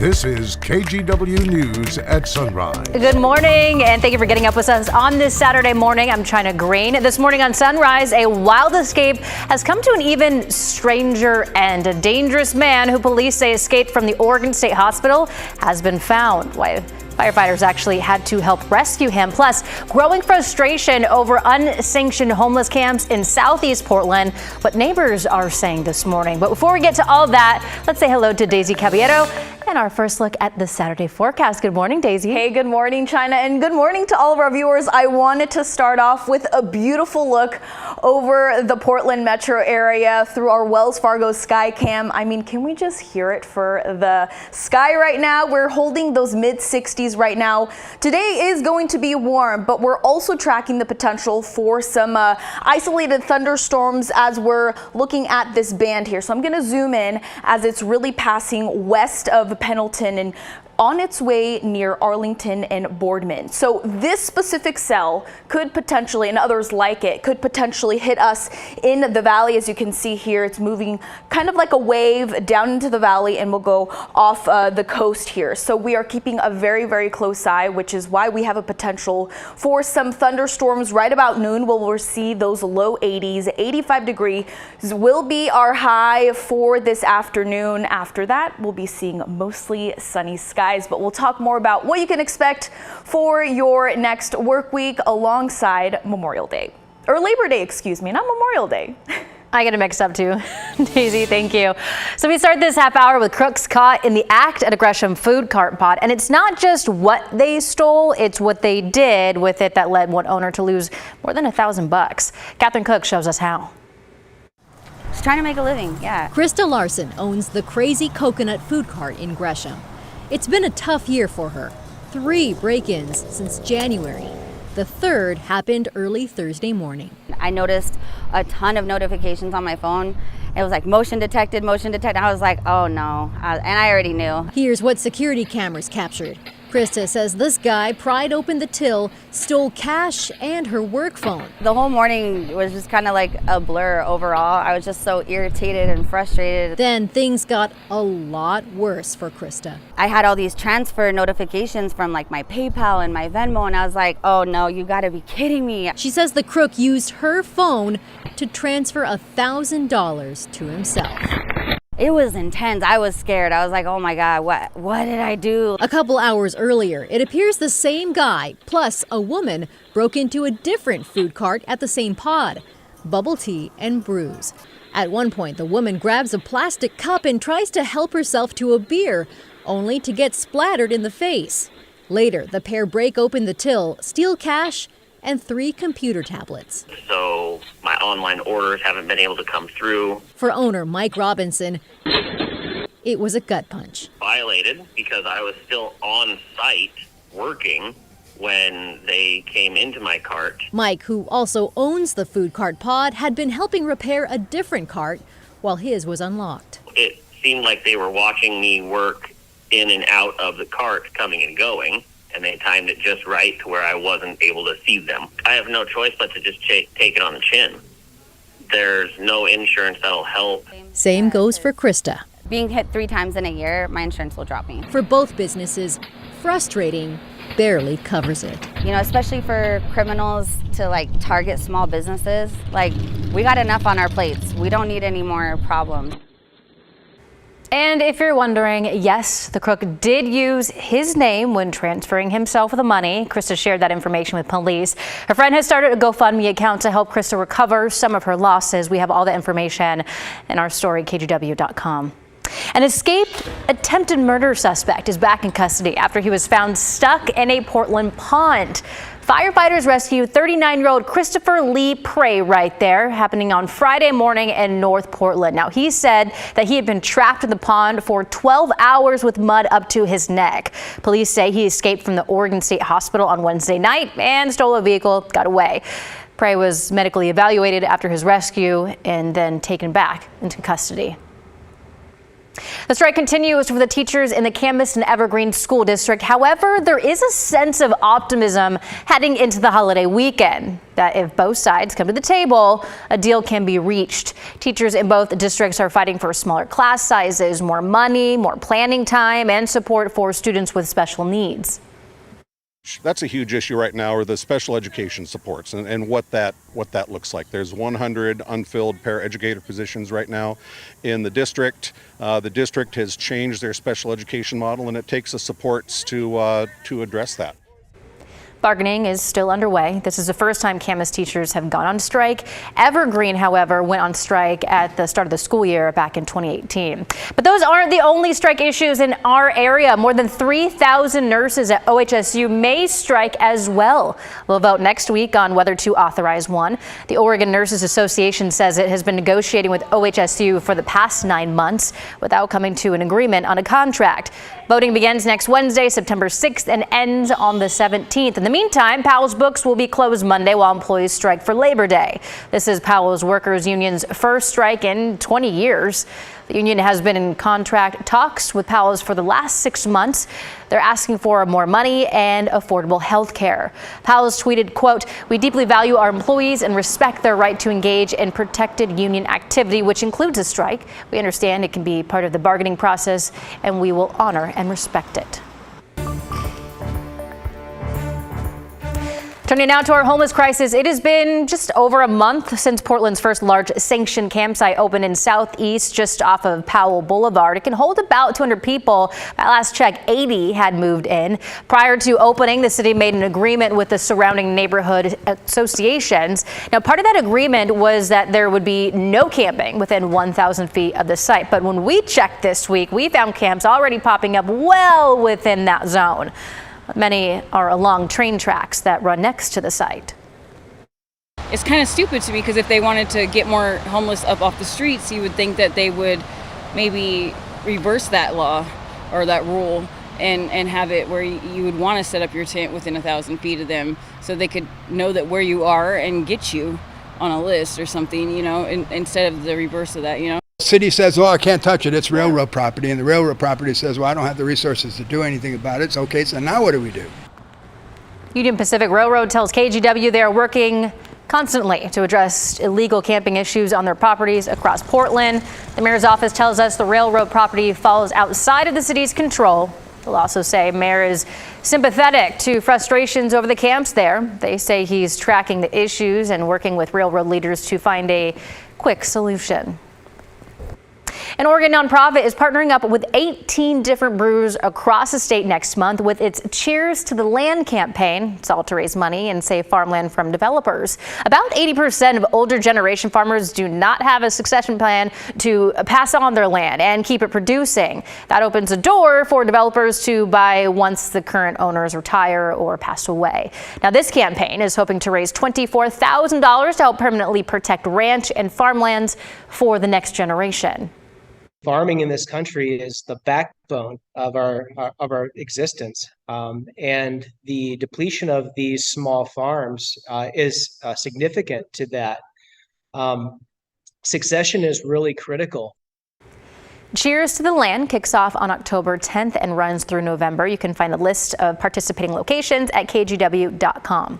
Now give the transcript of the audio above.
This is KGW News at Sunrise. Good morning, and thank you for getting up with us on this Saturday morning. I'm China Green. This morning on Sunrise, a wild escape has come to an even stranger end. A dangerous man who police say escaped from the Oregon State Hospital has been found. Why? Firefighters actually had to help rescue him. Plus, growing frustration over unsanctioned homeless camps in southeast Portland, what neighbors are saying this morning. But before we get to all of that, let's say hello to Daisy Caballero and our first look at the Saturday forecast. Good morning, Daisy. Hey, good morning, China, and good morning to all of our viewers. I wanted to start off with a beautiful look over the Portland metro area through our Wells Fargo sky cam. I mean, can we just hear it for the sky right now? We're holding those mid-60s right now. Today is going to be warm, but we're also tracking the potential for some isolated thunderstorms as we're looking at this band here. So I'm going to zoom in as it's really passing west of Pendleton and on its way near Arlington and Boardman. So this specific cell could potentially, and others like it, could potentially hit us in the valley. As you can see here, it's moving kind of like a wave down into the valley and will go off the coast here. So we are keeping a very, very close eye, which is why we have a potential for some thunderstorms right about noon. We'll see those low 80s, 85 degrees will be our high for this afternoon. After that, we'll be seeing mostly sunny skies. But we'll talk more about what you can expect for your next work week alongside Memorial Day, or Labor Day, excuse me, not Memorial Day. I get it mixed up too. Daisy, thank you. So we start this half hour with Crooks Caught in the act at a Gresham food cart pot. And it's not just what they stole, it's what they did with it that led one owner to lose more than $1,000. Catherine Cook shows us how. Just trying to make a living, yeah. Krista Larson owns the Crazy Coconut food cart in Gresham. It's been a tough year for her. 3 break-ins since January. The third happened early Thursday morning. I noticed a ton of notifications on my phone. It was like motion detected, motion detected. I was like, oh no, and I already knew. Here's what security cameras captured. Krista says this guy pried open the till, stole cash and her work phone. The whole morning was just kind of like a blur overall. I was just so irritated and frustrated. Then things got a lot worse for Krista. I had all these transfer notifications from like my PayPal and my Venmo, and I was like, oh no, you gotta be kidding me. She says the crook used her phone to transfer $1,000 to himself. It was intense. I was scared. I was like, oh my God, what did I do? A couple hours earlier, it appears the same guy, plus a woman, broke into a different food cart at the same pod. Bubble tea and brews. At one point, the woman grabs a plastic cup and tries to help herself to a beer, only to get splattered in the face. Later, the pair break open the till, steal cash, and 3 computer tablets. So my online orders haven't been able to come through. For owner Mike Robinson, it was a gut punch. Violated because I was still on site working when they came into my cart. Mike, who also owns the food cart pod, had been helping repair a different cart while his was unlocked. It seemed like they were watching me work in and out of the cart, coming and going, and they timed it just right to where I wasn't able to see them. I have no choice but to just take it on the chin. There's no insurance that'll help. Same goes for Krista. Being hit 3 times in a year, my insurance will drop me. For both businesses, frustrating barely covers it. You know, especially for criminals to like target small businesses, like we got enough on our plates. We don't need any more problems. And if you're wondering, yes, the crook did use his name when transferring himself the money. Krista shared that information with police. Her friend has started a GoFundMe account to help Krista recover some of her losses. We have all the information in our story, KGW.com. An escaped attempted murder suspect is back in custody after he was found stuck in a Portland pond. Firefighters rescued 39-year-old Christopher Lee Prey right there, happening on Friday morning in North Portland. Now, he said that he had been trapped in the pond for 12 hours with mud up to his neck. Police say he escaped from the Oregon State Hospital on Wednesday night and stole a vehicle, got away. Prey was medically evaluated after his rescue and then taken back into custody. The strike continues for the teachers in the Camas and Evergreen School District. However, there is a sense of optimism heading into the holiday weekend that if both sides come to the table, a deal can be reached. Teachers in both districts are fighting for smaller class sizes, more money, more planning time, and support for students with special needs. That's a huge issue right now, are the special education supports and what that looks like. There's 100 unfilled paraeducator positions right now in the district. The district has changed their special education model, and it takes the supports to address that. Bargaining is still underway. This is the first time Camas teachers have gone on strike. Evergreen, however, went on strike at the start of the school year back in 2018. But those aren't the only strike issues in our area. More than 3,000 nurses at OHSU may strike as well. We'll vote next week on whether to authorize one. The Oregon Nurses Association says it has been negotiating with OHSU for the past 9 months without coming to an agreement on a contract. Voting begins next Wednesday, September 6th, and ends on the 17th. In the meantime, Powell's Books will be closed Monday while employees strike for Labor Day. This is Powell's Workers Union's first strike in 20 years. The union has been in contract talks with Powell's for the last 6 months. They're asking for more money and affordable health care. Powell's tweeted, quote, "We deeply value our employees and respect their right to engage in protected union activity, which includes a strike. We understand it can be part of the bargaining process, and we will honor and respect it." Turning now to our homeless crisis. It has been just over a month since Portland's first large sanctioned campsite opened in Southeast, just off of Powell Boulevard. It can hold about 200 people. At last check, 80 had moved in. Prior to opening, the city made an agreement with the surrounding neighborhood associations. Now, part of that agreement was that there would be no camping within 1,000 feet of the site. But when we checked this week, we found camps already popping up well within that zone. Many are along train tracks that run next to the site. It's kind of stupid to me, because if they wanted to get more homeless up off the streets, you would think that they would maybe reverse that law or that rule and have it where you would want to set up your tent within 1,000 feet of them, so they could know that where you are and get you on a list or something, instead of the reverse of that, City says, well, I can't touch it, it's railroad property, and the railroad property says, well, I don't have the resources to do anything about it. It's okay, so now what do we do? Union Pacific Railroad tells KGW they are working constantly to address illegal camping issues on their properties across Portland. The mayor's office tells us the railroad property falls outside of the city's control. They'll also say mayor is sympathetic to frustrations over the camps there. They say he's tracking the issues and working with railroad leaders to find a quick solution. An Oregon nonprofit is partnering up with 18 different brews across the state next month with its Cheers to the Land campaign. It's all to raise money and save farmland from developers. About 80% of older generation farmers do not have a succession plan to pass on their land and keep it producing. That opens a door for developers to buy once the current owners retire or pass away. Now, this campaign is hoping to raise $24,000 to help permanently protect ranch and farmlands for the next generation. Farming in this country is the backbone of our existence, and the depletion of these small farms is significant to that. Succession is really critical. Cheers to the Land kicks off on October 10th and runs through November. You can find a list of participating locations at kgw.com.